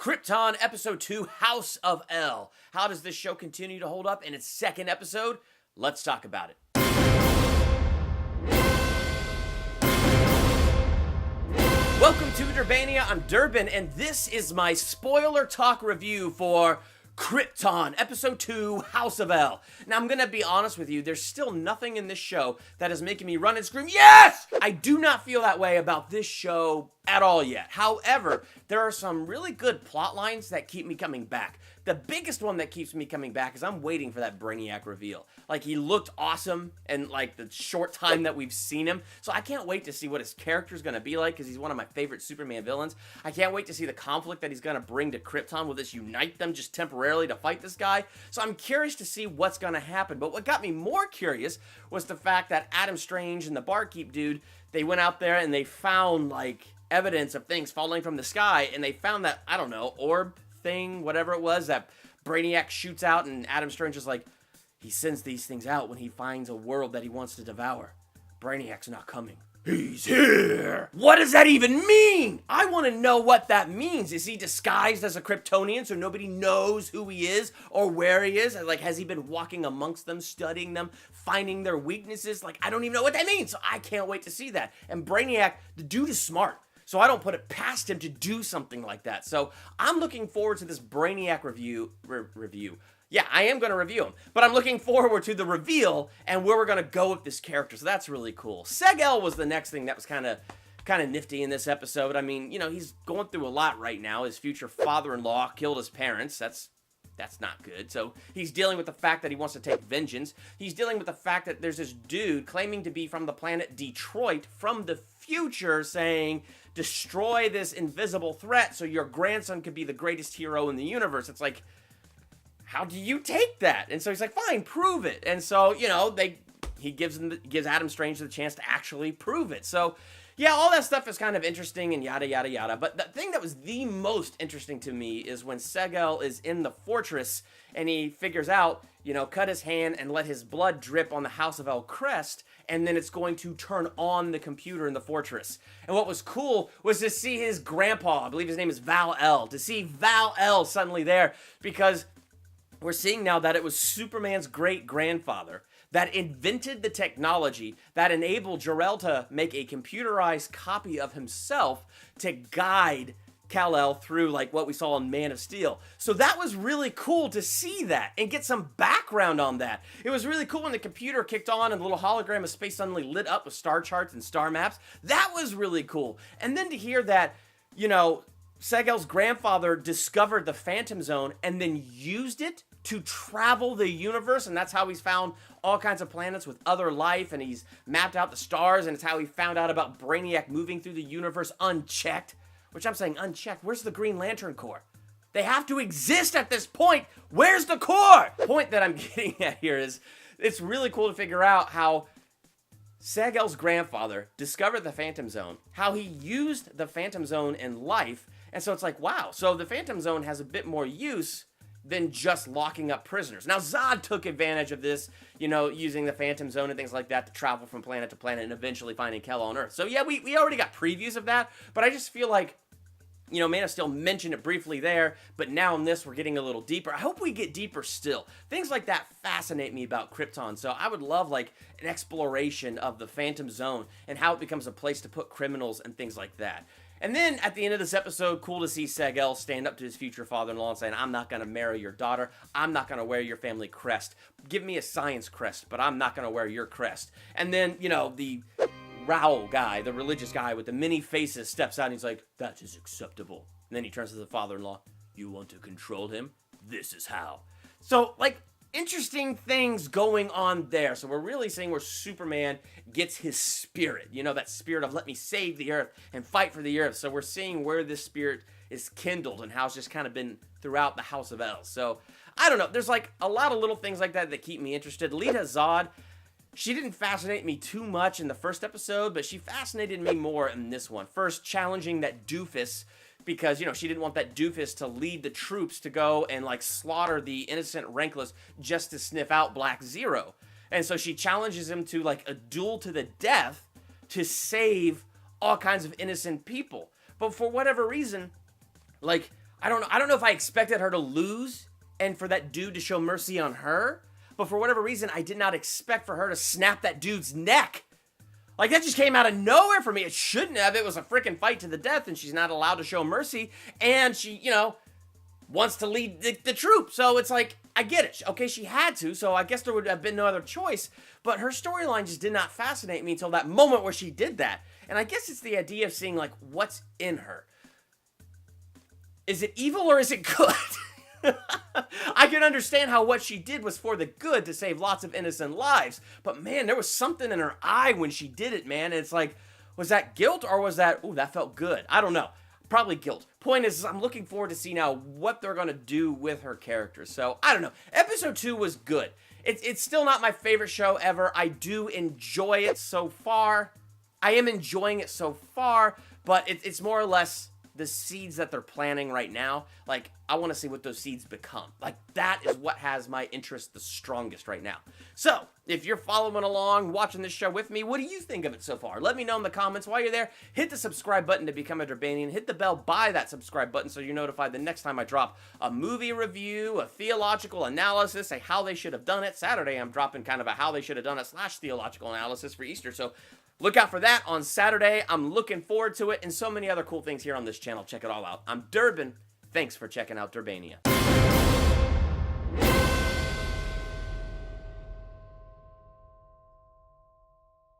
Krypton Episode 2, House of El. How does this show continue to hold up in its second episode? Let's talk about it. Welcome to Durbania. I'm Durbin, and this is my spoiler talk review for Krypton, Episode 2, House of El. Now, I'm gonna be honest with you, there's still nothing in this show that is making me run and scream, yes! I do not feel that way about this show at all yet. However, there are some really good plot lines that keep me coming back. The biggest one that keeps me coming back is I'm waiting for that Brainiac reveal. Like, he looked awesome in, like, the short time that we've seen him. So I can't wait to see what his character's gonna be like, because he's one of my favorite Superman villains. I can't wait to see the conflict that he's gonna bring to Krypton. Will this unite them just temporarily to fight this guy? So I'm curious to see what's gonna happen. But what got me more curious was the fact that Adam Strange and the barkeep dude, they went out there and they found, like, evidence of things falling from the sky, and they found that, I don't know, orb thing, whatever it was, that Brainiac shoots out, and Adam Strange is like, he sends these things out when he finds a world that he wants to devour. Brainiac's not coming. He's here! What does that even mean? I want to know what that means. Is he disguised as a Kryptonian so nobody knows who he is or where he is? Like, has he been walking amongst them, studying them, finding their weaknesses? Like, I don't even know what that means, so I can't wait to see that. And Brainiac, the dude is smart, so I don't put it past him to do something like that. So I'm looking forward to this Brainiac review. Yeah, I am going to review him, but I'm looking forward to the reveal and where we're going to go with this character, so that's really cool. Seg-El was the next thing that was kind of nifty in this episode. I mean, you know, he's going through a lot right now. His future father-in-law killed his parents. That's not good. So he's dealing with the fact that he wants to take vengeance. He's dealing with the fact that there's this dude claiming to be from the planet Detroit from the future saying, destroy this invisible threat so your grandson could be the greatest hero in the universe. It's like, how do you take that? And so he's like, fine, prove it. And so, you know, he gives Adam Strange the chance to actually prove it. So, yeah, all that stuff is kind of interesting and yada, yada, yada. But the thing that was the most interesting to me is when Seg-El is in the fortress and he figures out, you know, cut his hand and let his blood drip on the House of El crest, and then it's going to turn on the computer in the fortress. And what was cool was to see his grandpa, I believe his name is Val-El, to see Val-El suddenly there, because we're seeing now that it was Superman's great-grandfather that invented the technology that enabled Jor-El to make a computerized copy of himself to guide Kal-El through, like, what we saw in Man of Steel. So that was really cool to see that and get some background on that. It was really cool when the computer kicked on and the little hologram of space suddenly lit up with star charts and star maps. That was really cool. And then to hear that, you know, Seg-El's grandfather discovered the Phantom Zone and then used it to travel the universe, and that's how he's found all kinds of planets with other life, and he's mapped out the stars, and it's how he found out about Brainiac moving through the universe unchecked. Which I'm saying, unchecked. Where's the Green Lantern Corps? They have to exist at this point. Where's the Corps? The point that I'm getting at here is it's really cool to figure out how Seg-El's grandfather discovered the Phantom Zone, how he used the Phantom Zone in life, and so it's like, wow, so the Phantom Zone has a bit more use than just locking up prisoners. Now, Zod took advantage of this, you know, using the Phantom Zone and things like that to travel from planet to planet and eventually finding Kal-El on Earth. So, yeah, we already got previews of that, but I just feel like, you know, Man of Steel mentioned it briefly there, but now in this, we're getting a little deeper. I hope we get deeper still. Things like that fascinate me about Krypton, so I would love, like, an exploration of the Phantom Zone and how it becomes a place to put criminals and things like that. And then, at the end of this episode, cool to see Seg-El stand up to his future father-in-law and saying, I'm not going to marry your daughter. I'm not going to wear your family crest. Give me a science crest, but I'm not going to wear your crest. And then, you know, the Raoul guy, the religious guy with the many faces, steps out and he's like, that is acceptable. And then he turns to the father-in-law, you want to control him? This is how. So, like, interesting things going on there. So we're really seeing where Superman gets his spirit. You know, that spirit of let me save the Earth and fight for the Earth. So we're seeing where this spirit is kindled and how it's just kind of been throughout the House of El. So, I don't know. There's, like, a lot of little things like that that keep me interested. Lita Zod, she didn't fascinate me too much in the first episode, but she fascinated me more in this one. First, challenging that doofus, because, you know, she didn't want that doofus to lead the troops to go and, like, slaughter the innocent Rankless just to sniff out Black Zero. And so she challenges him to, like, a duel to the death to save all kinds of innocent people. But for whatever reason, like, I don't know if I expected her to lose and for that dude to show mercy on her, but for whatever reason, I did not expect for her to snap that dude's neck. Like, that just came out of nowhere for me. It shouldn't have. It was a freaking fight to the death, and she's not allowed to show mercy, and she, you know, wants to lead the troop. So it's like, I get it. Okay, she had to, so I guess there would have been no other choice, but her storyline just did not fascinate me until that moment where she did that. And I guess it's the idea of seeing, like, what's in her. Is it evil or is it good? I can understand how what she did was for the good to save lots of innocent lives. But man, there was something in her eye when she did it, man. And it's like, was that guilt or was that, ooh, that felt good? I don't know. Probably guilt. Point is, I'm looking forward to see now what they're going to do with her character. So, I don't know. Episode 2 was good. It's still not my favorite show ever. I do enjoy it so far. I am enjoying it so far, but it's more or less the seeds that they're planting right now. Like, I want to see what those seeds become. Like, that is what has my interest the strongest right now. So, if you're following along, watching this show with me, what do you think of it so far? Let me know in the comments. While you're there, hit the subscribe button to become a Durbanian. Hit the bell by that subscribe button so you're notified the next time I drop a movie review, a theological analysis, a how they should have done it. Saturday, I'm dropping kind of a how they should have done it / theological analysis for Easter. So, look out for that on Saturday. I'm looking forward to it, and so many other cool things here on this channel. Check it all out. I'm Durbin. Thanks for checking out Durbania.